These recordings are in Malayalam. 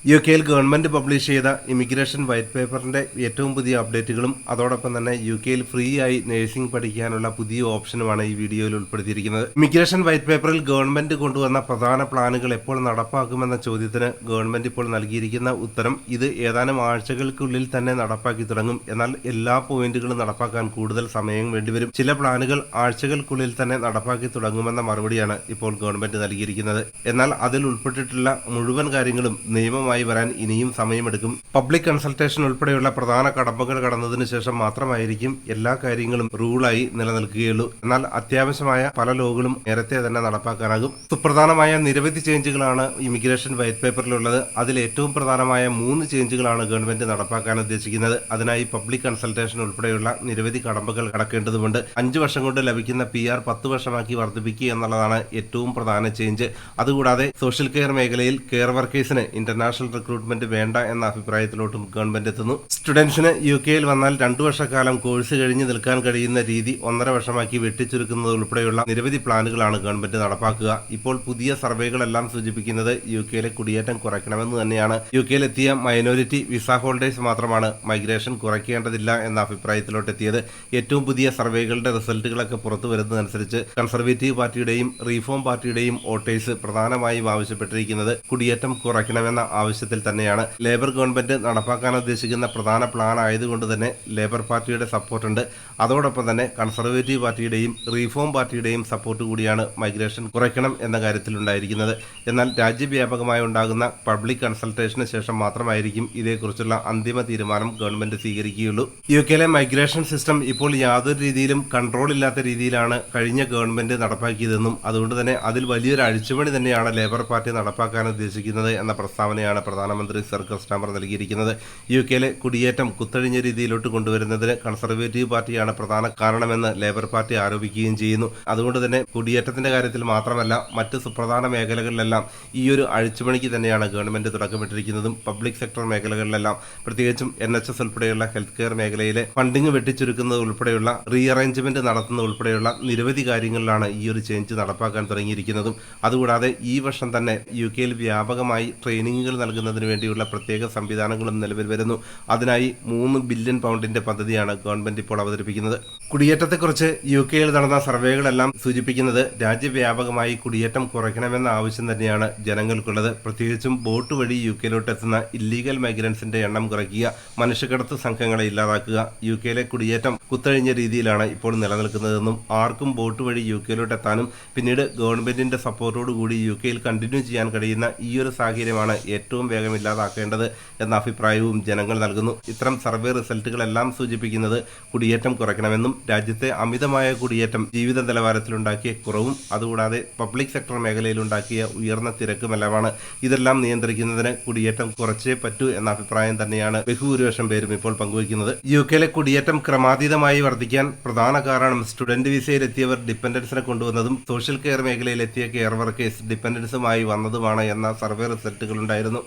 യുകെയിൽ ഗവൺമെന്റ് പബ്ലിഷ് ചെയ്ത ഇമിഗ്രേഷൻ വൈറ്റ് പേപ്പറിന്റെ ഏറ്റവും പുതിയ അപ്ഡേറ്റുകളും അതോടൊപ്പം തന്നെ യുകെയിൽ ഫ്രീ ആയി നഴ്സിംഗ് പഠിക്കാനുള്ള പുതിയ ഓപ്ഷനുമാണ് ഈ വീഡിയോയിൽ ഉൾപ്പെടുത്തിയിരിക്കുന്നത്. ഇമിഗ്രേഷൻ വൈറ്റ് പേപ്പറിൽ ഗവൺമെന്റ് കൊണ്ടുവന്ന പ്രധാന പ്ലാനുകൾ എപ്പോൾ നടപ്പാക്കുമെന്ന ചോദ്യത്തിന് ഗവൺമെന്റ് ഇപ്പോൾ നൽകിയിരിക്കുന്ന ഉത്തരം ഇത് ഏതാനും ആഴ്ചകൾക്കുള്ളിൽ തന്നെ നടപ്പാക്കി തുടങ്ങും. എന്നാൽ എല്ലാ പോയിന്റുകളും നടപ്പാക്കാൻ കൂടുതൽ സമയം വേണ്ടിവരും. ചില പ്ലാനുകൾ ആഴ്ചകൾക്കുള്ളിൽ തന്നെ നടപ്പാക്കി തുടങ്ങുമെന്ന മറുപടിയാണ് ഇപ്പോൾ ഗവൺമെന്റ് നൽകിയിരിക്കുന്നത്. എന്നാൽ അതിൽ ഉൾപ്പെട്ടിട്ടുള്ള മുഴുവൻ കാര്യങ്ങളും നിയമമായി വരാൻ ഇനിയും സമയമെടുക്കും. പബ്ലിക് കൺസൾട്ടേഷൻ ഉൾപ്പെടെയുള്ള പ്രധാന കടമ്പകൾ കടന്നതിന് ശേഷം മാത്രമായിരിക്കും എല്ലാ കാര്യങ്ങളും റൂളായി നിലനിൽക്കുകയുള്ളൂ. എന്നാൽ അത്യാവശ്യമായ പല ലോകളും നേരത്തെ തന്നെ നടപ്പാക്കാനാകും. സുപ്രധാനമായ നിരവധി ചേഞ്ചുകളാണ് ഇമിഗ്രേഷൻ വൈറ്റ് പേപ്പറിലുള്ളത്. അതിൽ ഏറ്റവും പ്രധാനമായ 3 ചേഞ്ചുകളാണ് ഗവൺമെന്റ് നടപ്പാക്കാൻ ഉദ്ദേശിക്കുന്നത്. അതിനായി പബ്ലിക് കൺസൾട്ടേഷൻ ഉൾപ്പെടെയുള്ള നിരവധി കടമ്പകൾ കടക്കേണ്ടതുണ്ട്. 5 വർഷം കൊണ്ട് ലഭിക്കുന്ന PR 10 വർഷമാക്കി വർദ്ധിപ്പിക്കുക എന്നുള്ളതാണ് ഏറ്റവും പ്രധാന ചേഞ്ച്. അതുകൂടാതെ സോഷ്യൽ കെയർ മേഖലയിൽ കെയർ വർക്കേഴ്സിന് ഇന്റർനാഷണൽ റിക്രൂട്ട്മെന്റ് വേണ്ട എന്ന അഭിപ്രായത്തിലോട്ടും ഗവൺമെന്റ് എത്തുന്നു. സ്റ്റുഡൻസിന് യുകെയിൽ വന്നാൽ 2 വർഷക്കാലം കോഴ്സ് കഴിഞ്ഞ് നിൽക്കാൻ കഴിയുന്ന രീതി 1.5 വർഷമാക്കി വെട്ടിച്ചുരുക്കുന്നത് ഉൾപ്പെടെയുള്ള നിരവധി പ്ലാനുകളാണ് ഗവൺമെന്റ് നടപ്പാക്കുക. ഇപ്പോൾ പുതിയ സർവേകളെല്ലാം സൂചിപ്പിക്കുന്നത് യുകെയിലെ കുടിയേറ്റം കുറയ്ക്കണമെന്ന് തന്നെയാണ്. യുകെയിലെത്തിയ മൈനോരിറ്റി വിസ ഹോൾഡേഴ്സ് മാത്രമാണ് മൈഗ്രേഷൻ കുറയ്ക്കേണ്ടതില്ല എന്ന അഭിപ്രായത്തിലോട്ട് എത്തിയത്. ഏറ്റവും പുതിയ സർവേകളുടെ റിസൾട്ടുകളൊക്കെ പുറത്തു വരുന്നതനുസരിച്ച് കൺസർവേറ്റീവ് പാർട്ടിയുടെയും റീഫോം പാർട്ടിയുടെയും വോട്ടേഴ്സ് പ്രധാനമായും ആവശ്യപ്പെട്ടിരിക്കുന്നത് കുടിയേറ്റം കുറയ്ക്കണമെന്ന ആവശ്യത്തിൽ തന്നെയാണ്. ലേബർ ഗവൺമെന്റ് നടപ്പാക്കാൻ ഉദ്ദേശിക്കുന്ന പ്രധാന പ്ലാൻ ആയതുകൊണ്ട് തന്നെ ലേബർ പാർട്ടിയുടെ സപ്പോർട്ടുണ്ട്. അതോടൊപ്പം തന്നെ കൺസർവേറ്റീവ് പാർട്ടിയുടെയും റീഫോം പാർട്ടിയുടെയും സപ്പോർട്ട് കൂടിയാണ് മൈഗ്രേഷൻ കുറയ്ക്കണം എന്ന കാര്യത്തിൽ ഉണ്ടായിരിക്കുന്നത്. എന്നാൽ രാജ്യവ്യാപകമായി ഉണ്ടാകുന്ന പബ്ലിക് കൺസൾട്ടേഷന് ശേഷം മാത്രമായിരിക്കും ഇതേക്കുറിച്ചുള്ള അന്തിമ തീരുമാനം ഗവൺമെന്റ് സ്വീകരിക്കുകയുള്ളൂ. യുകെയിലെ മൈഗ്രേഷൻ സിസ്റ്റം ഇപ്പോൾ യാതൊരു രീതിയിലും കൺട്രോൾ ഇല്ലാത്ത രീതിയിലാണ് കഴിഞ്ഞ ഗവൺമെന്റ് നടപ്പാക്കിയതെന്നും അതുകൊണ്ട് തന്നെ അതിൽ വലിയൊരു അഴിച്ചുപണി തന്നെയാണ് ലേബർ പാർട്ടി നടപ്പാക്കാൻ ഉദ്ദേശിക്കുന്നത് എന്ന പ്രസ്താവനയാണ് പ്രധാനമന്ത്രി സർ കീർ സ്റ്റാമർ നൽകിയിരിക്കുന്നത്. യുകെയിലെ കുടിയേറ്റം കുത്തഴിഞ്ഞ രീതിയിലോട്ട് കൊണ്ടുവരുന്നതിന് കൺസർവേറ്റീവ് പാർട്ടിയാണ് പ്രധാന കാരണമെന്ന് ലേബർ പാർട്ടി ആരോപിക്കുകയും ചെയ്യുന്നു. അതുകൊണ്ട് തന്നെ കുടിയേറ്റത്തിന്റെ കാര്യത്തിൽ മാത്രമല്ല മറ്റ് സുപ്രധാന മേഖലകളിലെല്ലാം ഈ ഒരു അഴിച്ചുപണിക്ക് തന്നെയാണ് ഗവൺമെന്റ് തുടക്കമിട്ടിരിക്കുന്നതും. പബ്ലിക് സെക്ടർ മേഖലകളിലെല്ലാം പ്രത്യേകിച്ചും NHS ഉൾപ്പെടെയുള്ള ഹെൽത്ത് കെയർ മേഖലയിലെ ഫണ്ടിങ് വെട്ടിച്ചുരുക്കുന്നത് ഉൾപ്പെടെയുള്ള റീഅറേഞ്ച്മെന്റ് നടത്തുന്നത് ഉൾപ്പെടെയുള്ള നിരവധി കാര്യങ്ങളിലാണ് ഈ ഒരു ചേഞ്ച് നടപ്പാക്കാൻ തുടങ്ങിയിരിക്കുന്നതും. അതുകൂടാതെ ഈ വർഷം തന്നെ യുകെയിൽ വ്യാപകമായി ട്രെയിനിങ്ങുകൾ നൽകുന്നതിന് വേണ്ടിയുള്ള പ്രത്യേക സംവിധാനങ്ങളും നിലവിൽ വരുന്നു. അതിനായി 3 ബില്യൺ പൗണ്ടിന്റെ പദ്ധതിയാണ് ഗവൺമെന്റ് ഇപ്പോൾ അവതരിപ്പിക്കുന്നത്. കുടിയേറ്റത്തെക്കുറിച്ച് യുകെയിൽ നടന്ന സർവേകളെല്ലാം സൂചിപ്പിക്കുന്നത് രാജ്യവ്യാപകമായി കുടിയേറ്റം കുറയ്ക്കണമെന്ന ആവശ്യം തന്നെയാണ് ജനങ്ങൾക്കുള്ളത്. പ്രത്യേകിച്ചും ബോട്ട് വഴി യുകെയിലോട്ട് എത്തുന്ന ഇല്ലീഗൽ മൈഗ്രൻസിന്റെ എണ്ണം കുറയ്ക്കുക, മനുഷ്യക്കടത്ത് സംഘങ്ങളെ ഇല്ലാതാക്കുക. യുകെയിലെ കുടിയേറ്റം കുത്തഴിഞ്ഞ രീതിയിലാണ് ഇപ്പോൾ നിലനിൽക്കുന്നതെന്നും ആർക്കും ബോട്ട് വഴി യുകെയിലോട്ട് എത്താനും പിന്നീട് ഗവൺമെന്റിന്റെ സപ്പോർട്ടോടുകൂടി യുകെയിൽ കണ്ടിന്യൂ ചെയ്യാൻ കഴിയുന്ന ഈ ഒരു സാഹചര്യമാണ് ഏറ്റവും വേഗം ഇല്ലാതാക്കേണ്ടത് എന്ന അഭിപ്രായവും ജനങ്ങൾ നൽകുന്നു. ഇത്തരം സർവേ റിസൾട്ടുകളെല്ലാം സൂചിപ്പിക്കുന്നത് കുടിയേറ്റം കുറയ്ക്കണമെന്നും രാജ്യത്തെ അമിതമായ കുടിയേറ്റം ജീവിത നിലവാരത്തിലുണ്ടാക്കിയ കുറവും അതുകൂടാതെ പബ്ലിക് സെക്ടർ മേഖലയിലുണ്ടാക്കിയ ഉയർന്ന തിരക്കുമെല്ലാമാണ്. ഇതെല്ലാം നിയന്ത്രിക്കുന്നതിന് കുടിയേറ്റം കുറച്ചേ പറ്റൂ എന്ന അഭിപ്രായം തന്നെയാണ് ബഹുഭൂരിപക്ഷം പേരും ഇപ്പോൾ പങ്കുവയ്ക്കുന്നത്. യുകെയിലെ കുടിയേറ്റം ക്രമാതീതമായി വർദ്ധിക്കാൻ പ്രധാന കാരണം സ്റ്റുഡന്റ് വിസയിലെത്തിയവർ ഡിപ്പെൻഡൻസിനെ കൊണ്ടുവന്നതും സോഷ്യൽ കെയർ മേഖലയിലെത്തിയ കെയർ വർക്കേഴ്സ് ഡിപ്പെൻഡൻസുമായി വന്നതുമാണ് എന്ന സർവേ റിസൾട്ടുകൾ ഉണ്ടായിരുന്നു.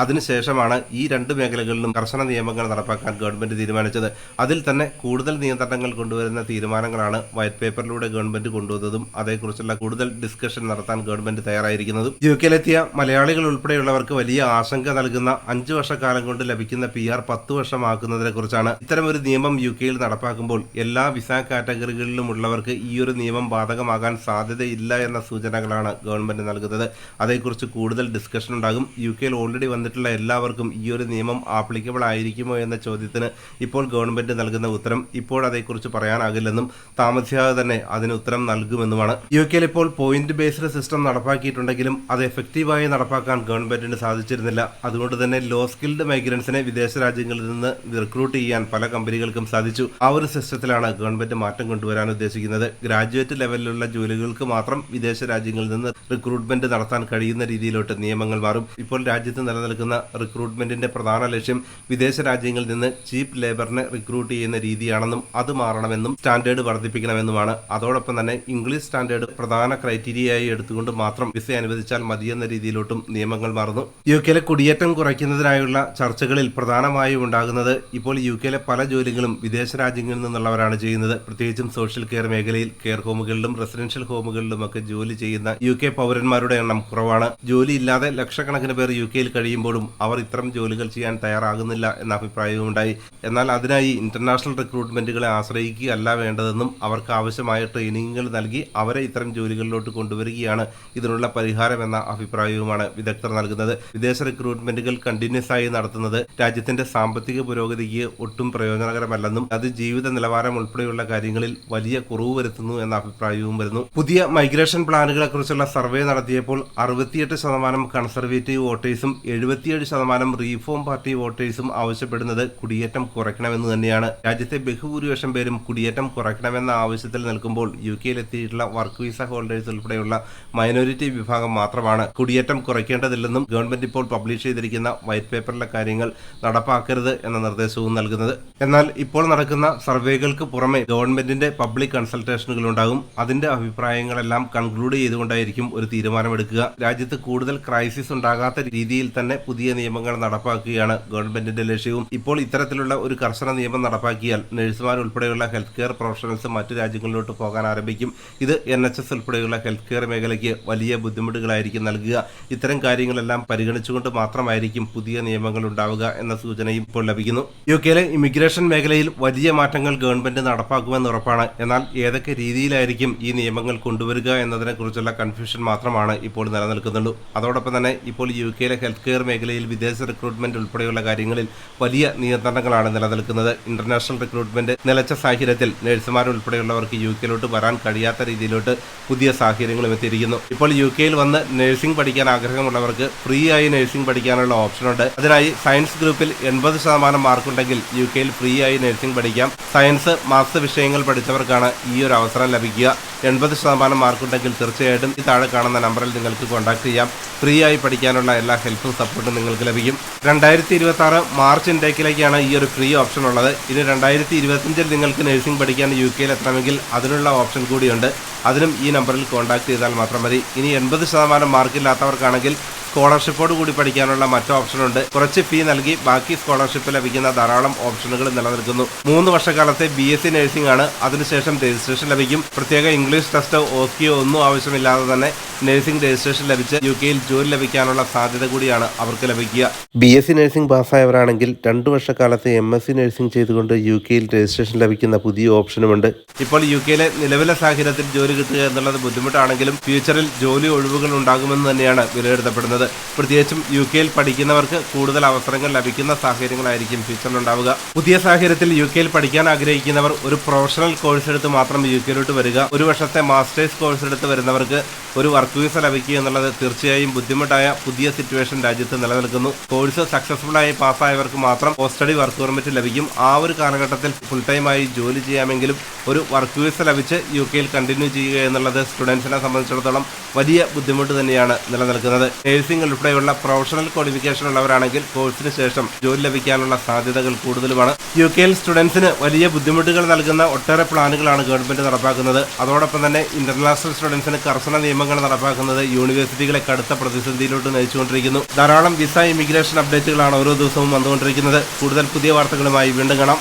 അതിനുശേഷമാണ് ഈ 2 മേഖലകളിലും കർശന നിയമങ്ങൾ നടപ്പാക്കാൻ ഗവൺമെന്റ് തീരുമാനിച്ചത്. അതിൽ തന്നെ കൂടുതൽ നിയന്ത്രണങ്ങൾ കൊണ്ടുവരുന്ന തീരുമാനങ്ങളാണ് വൈറ്റ് പേപ്പറിലൂടെ ഗവൺമെന്റ് കൊണ്ടുവന്നതും അതേക്കുറിച്ചുള്ള കൂടുതൽ ഡിസ്കഷൻ നടത്താൻ ഗവൺമെന്റ് തയ്യാറായിരിക്കുന്നതും. യുകെയിലെത്തിയ മലയാളികൾ ഉൾപ്പെടെയുള്ളവർക്ക് വലിയ ആശങ്ക നൽകുന്ന 5 വർഷക്കാലം കൊണ്ട് ലഭിക്കുന്ന PR 10 വർഷമാക്കുന്നതിനെ കുറിച്ചാണ്. ഇത്തരമൊരു നിയമം യുകെയിൽ നടപ്പാക്കുമ്പോൾ എല്ലാ വിസ കാറ്റഗറികളിലും ഉള്ളവർക്ക് ഈ ഒരു നിയമം ബാധകമാകാൻ സാധ്യതയില്ല എന്ന സൂചനകളാണ് ഗവൺമെന്റ് നൽകുന്നത്. അതേക്കുറിച്ച് കൂടുതൽ ഡിസ്കഷൻ ഉണ്ടാകും. യുകെയിൽ ഓൾറെഡി വന്നിട്ടുള്ള എല്ലാവർക്കും ഈ ഒരു നിയമം ആപ്ലിക്കബിൾ ആയിരിക്കുമോ എന്ന ചോദ്യത്തിന് ഇപ്പോൾ ഗവൺമെന്റ് നൽകുന്ന ഉത്തരം ഇപ്പോൾ അതേക്കുറിച്ച് പറയാനാകില്ലെന്നും താമസിയാതെ തന്നെ അതിന് ഉത്തരം നൽകുമെന്നുമാണ്. യുകെയിൽ ഇപ്പോൾ പോയിന്റ് ബേസ്ഡ് സിസ്റ്റം നടപ്പാക്കിയിട്ടുണ്ടെങ്കിലും അത് എഫക്റ്റീവായി നടപ്പാക്കാൻ ഗവൺമെന്റിന് സാധിച്ചിരുന്നില്ല. അതുകൊണ്ട് തന്നെ ലോ സ്കിൽഡ് മൈഗ്രൻസിനെ വിദേശ രാജ്യങ്ങളിൽ നിന്ന് റിക്രൂട്ട് ചെയ്യാൻ പല കമ്പനികൾക്കും സാധിച്ചു. ആ ഒരു സിസ്റ്റത്തിലാണ് ഗവൺമെന്റ് മാറ്റം കൊണ്ടുവരാൻ ഉദ്ദേശിക്കുന്നത്. ഗ്രാജുവേറ്റ് ലെവലിലുള്ള ജോലികൾക്ക് മാത്രം വിദേശ രാജ്യങ്ങളിൽ നിന്ന് റിക്രൂട്ട്മെന്റ് നടത്താൻ കഴിയുന്ന രീതിയിലോട്ട് നിയമങ്ങൾ മാറും. ഇപ്പോൾ രാജ്യത്ത് നിലനിൽക്കുന്ന റിക്രൂട്ട്മെന്റിന്റെ പ്രധാന ലക്ഷ്യം വിദേശ രാജ്യങ്ങളിൽ നിന്ന് ചീപ്പ് ലേബറിനെ റിക്രൂട്ട് ചെയ്യുന്ന രീതിയാണെന്നും അത് മാറണമെന്നും സ്റ്റാൻഡേർഡ് വർദ്ധിപ്പിക്കണമെന്നുമാണ്. അതോടൊപ്പം തന്നെ ഇംഗ്ലീഷ് സ്റ്റാൻഡേർഡ് പ്രധാന ക്രൈറ്റീരിയയായി എടുത്തുകൊണ്ട് മാത്രം വിസ അനുവദിച്ചാൽ മതിയെന്ന രീതിയിലോട്ടും നിയമങ്ങൾ മാറുന്നു. യുകെയിലെ കുടിയേറ്റം കുറയ്ക്കുന്നതിനായുള്ള ചർച്ചകളിൽ പ്രധാനമായും ഉണ്ടാകുന്നത് ഇപ്പോൾ യുകെയിലെ പല ജോലികളും വിദേശ രാജ്യങ്ങളിൽ നിന്നുള്ളവരാണ് ചെയ്യുന്നത്. പ്രത്യേകിച്ചും സോഷ്യൽ കെയർ മേഖലയിൽ കെയർ ഹോമുകളിലും റെസിഡൻഷ്യൽ ഹോമുകളിലും ഒക്കെ ജോലി ചെയ്യുന്ന യുകെ പൗരന്മാരുടെ എണ്ണം കുറവാണ്. ജോലിയില്ലാതെ ലക്ഷക്കണക്കിന് പേർ യുകെയിൽ കഴിയും ചെയ്യുമ്പോഴും അവർ ഇത്തരം ജോലികൾ ചെയ്യാൻ തയ്യാറാകുന്നില്ല എന്ന അഭിപ്രായവുമുണ്ടായി. എന്നാൽ അതിനായി ഇന്റർനാഷണൽ റിക്രൂട്ട്മെന്റുകളെ ആശ്രയിക്കുകയല്ല വേണ്ടതെന്നും അവർക്ക് ആവശ്യമായ ട്രെയിനിങ്ങുകൾ നൽകി അവരെ ഇത്തരം ജോലികളിലോട്ട് കൊണ്ടുവരികയാണ് ഇതിനുള്ള പരിഹാരമെന്ന അഭിപ്രായവുമാണ് വിദഗ്ധർ നൽകുന്നത്. വിദേശ റിക്രൂട്ട്മെന്റുകൾ കണ്ടിന്യൂസ് ആയി നടത്തുന്നത് രാജ്യത്തിന്റെ സാമ്പത്തിക പുരോഗതിക്ക് ഒട്ടും പ്രയോജനകരമല്ലെന്നും അത് ജീവിത നിലവാരം ഉൾപ്പെടെയുള്ള കാര്യങ്ങളിൽ വലിയ കുറവ് വരുത്തുന്നു എന്ന അഭിപ്രായവും വരുന്നു. പുതിയ മൈഗ്രേഷൻ പ്ലാനുകളെ കുറിച്ചുള്ള സർവേ നടത്തിയപ്പോൾ 68% കൺസർവേറ്റീവ് വോട്ടേഴ്സും 77% റീഫോം പാർട്ടി വോട്ടേഴ്സും ആവശ്യപ്പെടുന്നത് കുടിയേറ്റം കുറയ്ക്കണമെന്ന് തന്നെയാണ്. രാജ്യത്തെ ബഹുഭൂരിപക്ഷം പേരും കുടിയേറ്റം കുറയ്ക്കണമെന്ന ആവശ്യത്തിൽ നിൽക്കുമ്പോൾ UK-യിലെത്തിയിട്ടുള്ള വർക്ക് വിസ ഹോൾഡേഴ്സ് ഉൾപ്പെടെയുള്ള മൈനോറിറ്റി വിഭാഗം മാത്രമാണ് കുടിയേറ്റം കുറയ്ക്കേണ്ടതില്ലെന്നും ഗവൺമെന്റ് ഇപ്പോൾ പബ്ലിഷ് ചെയ്തിരിക്കുന്ന വൈറ്റ് പേപ്പറിലെ കാര്യങ്ങൾ നടപ്പാക്കരുത് എന്ന നിർദ്ദേശവും നൽകുന്നത്. എന്നാൽ ഇപ്പോൾ നടക്കുന്ന സർവേകൾക്ക് പുറമെ ഗവൺമെന്റിന്റെ പബ്ലിക് കൺസൾട്ടേഷനുകൾ ഉണ്ടാകും. അതിന്റെ അഭിപ്രായങ്ങളെല്ലാം കൺക്ലൂഡ് ചെയ്തുകൊണ്ടായിരിക്കും ഒരു തീരുമാനമെടുക്കുക. രാജ്യത്ത് കൂടുതൽ ക്രൈസിസ് ഉണ്ടാകാത്ത രീതിയിൽ തന്നെ പുതിയ നിയമങ്ങൾ നടപ്പാക്കുകയാണ് ഗവൺമെന്റിന്റെ ലക്ഷ്യവും. ഇപ്പോൾ ഇത്തരത്തിലുള്ള ഒരു കർശന നിയമം നടപ്പാക്കിയാൽ നഴ്സുമാർ ഉൾപ്പെടെയുള്ള ഹെൽത്ത് കെയർ പ്രൊഫഷണൽസ് മറ്റു രാജ്യങ്ങളിലോട്ട് പോകാൻ ആരംഭിക്കും. ഇത് NHS ഉൾപ്പെടെയുള്ള ഹെൽത്ത് കെയർ മേഖലയ്ക്ക് വലിയ ബുദ്ധിമുട്ടുകളായിരിക്കും നൽകുക. ഇത്തരം കാര്യങ്ങളെല്ലാം പരിഗണിച്ചുകൊണ്ട് മാത്രമായിരിക്കും പുതിയ നിയമങ്ങൾ ഉണ്ടാവുക എന്ന സൂചനയും ഇപ്പോൾ ലഭിക്കുന്നു. UK-യിലെ ഇമിഗ്രേഷൻ മേഖലയിൽ വലിയ മാറ്റങ്ങൾ ഗവൺമെന്റ് നടപ്പാക്കുമെന്ന് ഉറപ്പാണ്. എന്നാൽ ഏതൊക്കെ രീതിയിലായിരിക്കും ഈ നിയമങ്ങൾ കൊണ്ടുവരിക എന്നതിനെ കുറിച്ചുള്ള കൺഫ്യൂഷൻ മാത്രമാണ് ഇപ്പോൾ നിലനിൽക്കുന്നുള്ളൂ. അതോടൊപ്പം തന്നെ ഇപ്പോൾ UK-യിലെ ഹെൽത്ത് കെയർ മേഖലയിൽ വിദേശ റിക്രൂട്ട്മെന്റ് ഉൾപ്പെടെയുള്ള കാര്യങ്ങളിൽ വലിയ നിയന്ത്രണങ്ങളാണ് നിലനിൽക്കുന്നത്. ഇന്റർനാഷണൽ റിക്രൂട്ട്മെന്റ് നിലച്ച സാഹചര്യത്തിൽ നഴ്സുമാർ ഉൾപ്പെടെയുള്ളവർക്ക് UK-യിലോട്ട് വരാൻ കഴിയാത്ത രീതിയിലോട്ട് പുതിയ സാഹചര്യങ്ങളും എത്തിയിരിക്കുന്നു. ഇപ്പോൾ UK-യിൽ വന്ന് നഴ്സിംഗ് പഠിക്കാൻ ആഗ്രഹമുള്ളവർക്ക് ഫ്രീ ആയി നഴ്സിംഗ് പഠിക്കാനുള്ള ഓപ്ഷനുണ്ട്. അതിനായി സയൻസ് ഗ്രൂപ്പിൽ 80% മാർക്കുണ്ടെങ്കിൽ UK-യിൽ ഫ്രീ ആയി നഴ്സിംഗ് പഠിക്കാം. സയൻസ് മാത്സ് വിഷയങ്ങൾ പഠിച്ചവർക്കാണ് ഈ ഒരു അവസരം ലഭിക്കുക. 80% മാർക്കുണ്ടെങ്കിൽ തീർച്ചയായിട്ടും ഈ താഴെ കാണുന്ന നമ്പറിൽ നിങ്ങൾക്ക് കോൺടാക്ട് ചെയ്യാം. ഫ്രീ ആയി പഠിക്കാനുള്ള എല്ലാ ഹെൽപ്പും സപ്പോർട്ടും നിങ്ങൾക്ക് ലഭിക്കും. 2026 മാർച്ച് ഇൻടേക്കിലേക്കാണ് ഈ ഒരു ഫ്രീ ഓപ്ഷൻ ഉള്ളത്. ഇനി 2025 നിങ്ങൾക്ക് നഴ്സിംഗ് പഠിക്കാൻ UK-യിൽ എത്തണമെങ്കിൽ അതിനുള്ള ഓപ്ഷൻ കൂടിയുണ്ട്. അതിനും ഈ നമ്പറിൽ കോൺടാക്ട് ചെയ്താൽ മാത്രം മതി. ഇനി 80% മാർക്കില്ലാത്തവർക്കാണെങ്കിൽ സ്കോളർഷിപ്പോട് കൂടി പഠിക്കാനുള്ള മറ്റു ഓപ്ഷനുണ്ട്. കുറച്ച് ഫീ നൽകി ബാക്കി സ്കോളർഷിപ്പ് ലഭിക്കുന്ന ധാരാളം ഓപ്ഷനുകൾ നിലനിൽക്കുന്നു. 3 വർഷക്കാലത്തെ BSc നഴ്സിംഗ് ആണ്. അതിനുശേഷം രജിസ്ട്രേഷൻ ലഭിക്കും. പ്രത്യേക ഇംഗ്ലീഷ് ടെസ്റ്റോ ഓസ്കിയോ ഒന്നും ആവശ്യമില്ലാതെ തന്നെ നഴ്സിംഗ് രജിസ്ട്രേഷൻ ലഭിച്ച് UK-യിൽ ജോലി ലഭിക്കാനുള്ള സാധ്യത കൂടിയാണ് അവർക്ക് ലഭിക്കുക. BSc നഴ്സിംഗ് പാസ്സായവരാണെങ്കിൽ 2 വർഷക്കാലത്തെ MSc നഴ്സിംഗ് ചെയ്തുകൊണ്ട് UK-യിൽ രജിസ്ട്രേഷൻ ലഭിക്കുന്ന പുതിയ ഓപ്ഷനുമുണ്ട്. ഇപ്പോൾ UK-യിലെ നിലവിലെ സാഹചര്യത്തിൽ ജോലി കിട്ടുക എന്നുള്ളത് ബുദ്ധിമുട്ടാണെങ്കിലും ഫ്യൂച്ചറിൽ ജോലി ഒഴിവുകൾ ഉണ്ടാകുമെന്ന് തന്നെയാണ് വിലയിരുത്തപ്പെടുന്നത്. പ്രത്യേകിച്ചും UK-യിൽ പഠിക്കുന്നവർക്ക് കൂടുതൽ അവസരങ്ങൾ ലഭിക്കുന്ന സാഹചര്യങ്ങളായിരിക്കും ഫ്യൂച്ചറിലുണ്ടാവുക. പുതിയ സാഹചര്യത്തിൽ UK-യിൽ പഠിക്കാൻ ആഗ്രഹിക്കുന്നവർ ഒരു പ്രൊഫഷണൽ കോഴ്സ് എടുത്ത് മാത്രം UK-യിലോട്ട് വരിക. 1 വർഷത്തെ മാസ്റ്റേഴ്സ് കോഴ്സ് എടുത്ത് വരുന്നവർക്ക് ഒരു വർക്ക് വിസ ലഭിക്കുക എന്നുള്ളത് തീർച്ചയായും ബുദ്ധിമുട്ടായ പുതിയ സിറ്റുവേഷൻ രാജ്യത്ത് നിലനിൽക്കുന്നു. കോഴ്സ് സക്സസ്ഫുൾ ആയി പാസ്സായവർക്ക് മാത്രം പോസ്റ്റ് സ്റ്റഡി വർക്ക് പെർമിറ്റ് ലഭിക്കും. ആ ഒരു കാലഘട്ടത്തിൽ ഫുൾ ടൈമായി ജോലി ചെയ്യാമെങ്കിലും ഒരു വർക്ക് വിസ ലഭിച്ച് UK-യിൽ കണ്ടിന്യൂ ചെയ്യുക എന്നുള്ളത് സ്റ്റുഡൻസിനെ സംബന്ധിച്ചിടത്തോളം വലിയ ബുദ്ധിമുട്ട് തന്നെയാണ് നിലനിൽക്കുന്നത്. നഴ്സിംഗ് ഉൾപ്പെടെയുള്ള പ്രൊഫഷണൽ ക്വാളിഫിക്കേഷൻ ഉള്ളവരാണെങ്കിൽ കോഴ്സിന് ശേഷം ജോലി ലഭിക്കാനുള്ള സാധ്യതകൾ കൂടുതലുമാണ്. UK-യിൽ സ്റ്റുഡൻസിന് വലിയ ബുദ്ധിമുട്ടുകൾ നൽകുന്ന ഒട്ടേറെ പ്ലാനുകളാണ് ഗവൺമെന്റ് നടപ്പാക്കുന്നത്. അതോടൊപ്പം തന്നെ ഇന്റർനാഷണൽ സ്റ്റുഡൻസിന് കർശന നിയമങ്ങൾ നടപ്പാക്കുന്നത് യൂണിവേഴ്സിറ്റികളെ കടുത്ത പ്രതിസന്ധിയിലോട്ട് നയിച്ചുകൊണ്ടിരിക്കുന്നു. ധാരാളം വിസ ഇമിഗ്രേഷൻ അപ്ഡേറ്റുകളാണ് ഓരോ ദിവസവും വന്നുകൊണ്ടിരിക്കുന്നത്. കൂടുതൽ പുതിയ വാർത്തകളുമായി വീണ്ടും കാണാം.